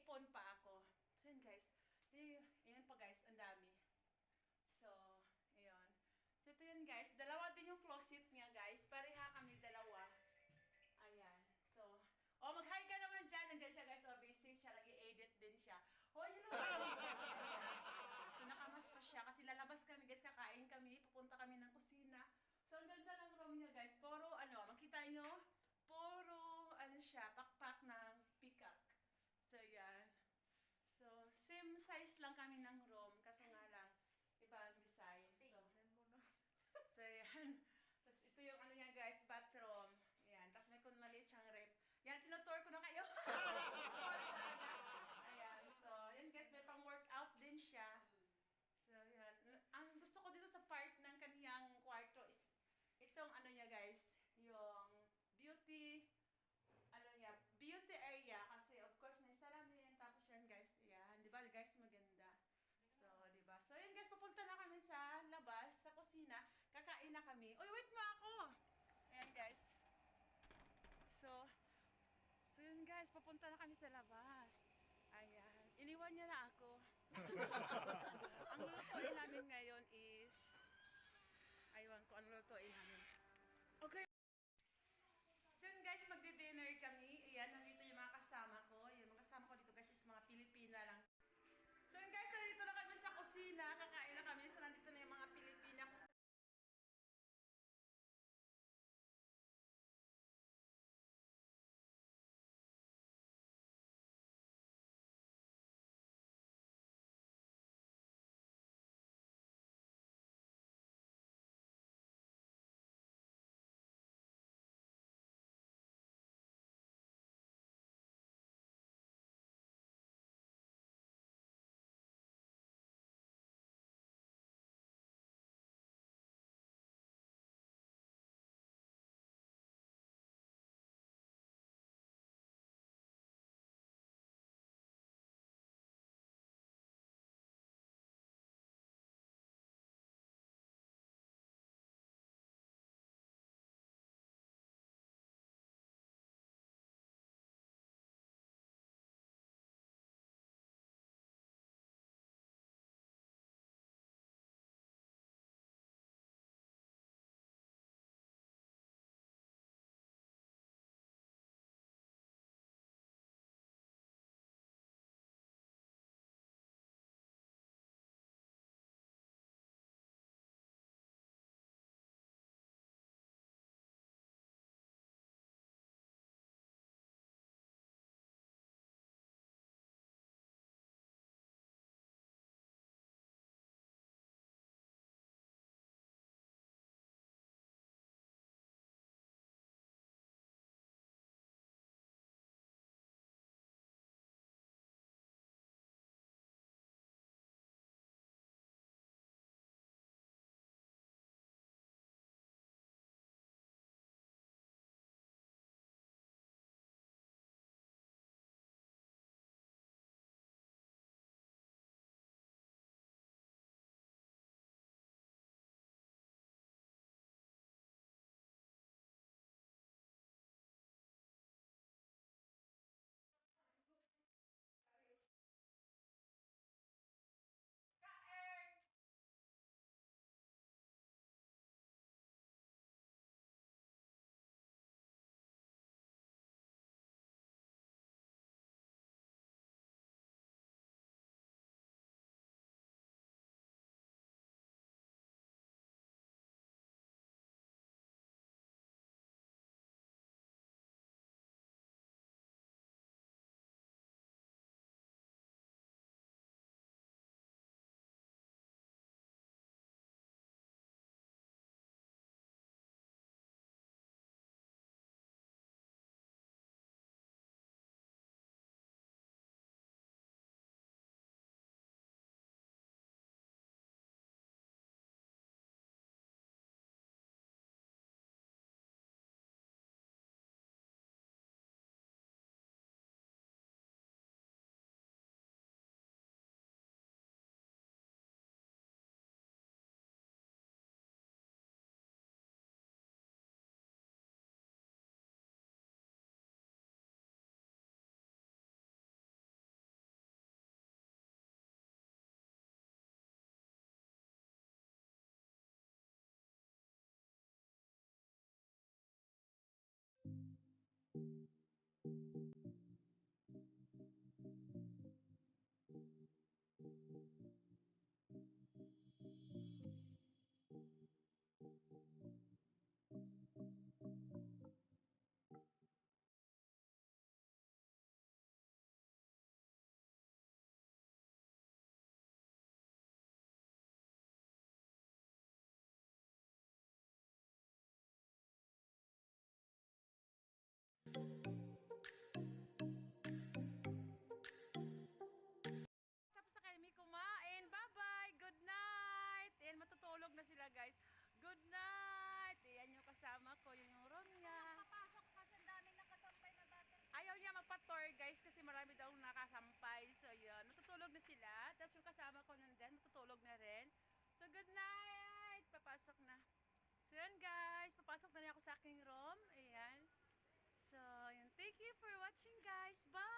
nag-iipon pa ako. So yun guys, yun pa guys, ang dami. So, ayun. So ito yun guys, dalawa din yung closet niya guys, pareha kami dalawa. Ayan, so, oh mag-hi ka naman dyan, nandiyan siya guys, so busy siya, nag-i-edit din siya. Oh, hello! So nakamas pa siya kasi lalabas kami guys, kakain kami, pupunta kami ng kusina. So ang ganda ng room niya guys, puro ano, makita nyo, puro ano siya, pakpak ng peacock. So yan. So same size lang kami ng room, kaso nga lang, iba ang design. So yan. Tapos ito yung ano niya guys, bathroom. Yan. Tapos may kung maliit siyang rep. Yan, tinutour ko na kayo. Ayan. So, yan guys, may pang workout din siya. So, yan. Ang gusto ko dito sa part ng kaniyang kwarto is itong ano niya guys, yung beauty, ano niya, beauty area. Kasi of course may salamin. Tapos yan guys, yan. Di ba guys, maganda. So, di ba? So, yun guys, pupunta na kami sa labas, sa kusina. Kakain na kami. Uy, wait mo ako! Ayan guys. So yun guys, pupunta na kami sa labas. Ayan. Iniwan niya na ako. Ang lulutuin namin ngayon is... Aywan ko, ang lulutuin namin. Okay. So yun guys, magdi-dinner kami. Ayan, nandito yung mga kasama ko. Yung mga kasama ko dito guys is mga Pilipina lang. So yun guys, nandito na kami sa kusina. Kakain na kami. So nandito na yung mga Pilipina. na sila. Tapos yung kasama ko nandun, matutulog na rin. So, good night! Papasok na. So, yun guys. Papasok na rin ako sa aking room. Ayan. So, yun. Thank you for watching guys. Bye!